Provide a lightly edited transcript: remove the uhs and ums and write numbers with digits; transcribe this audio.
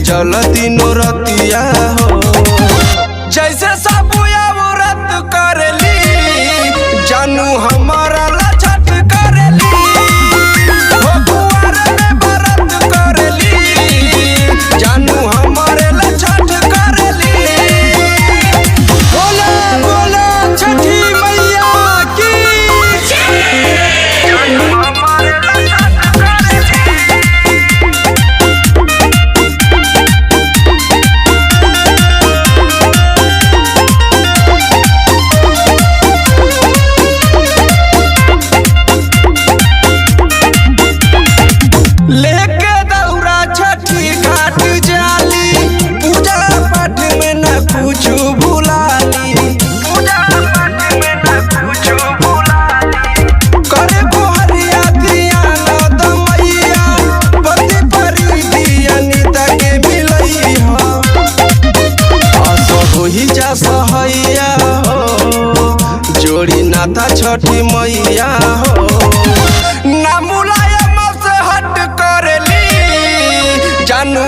जल तीनों रतिया हो। जैसे सब व्रत करेली जानू हमारा ला छठ करेली, हो कुंवर में व्रत करेली जानू हमारे ला छठ करेली। बोला बोला छठी मैया की जानू हमारे ला छठ करेली। लेके दौरा छठी घाट जाली, पूजा पाठ में न कुछ भुलाली, पूजा पाठ में न कुछ भुलाली। करे गोहरिया दिया नद मैया, पति परी दिया निता के मिलैया। असो ही जा सहैया हो, जोड़ी नाता छठी मैया हो। ना मुलायम से हट करेली जानू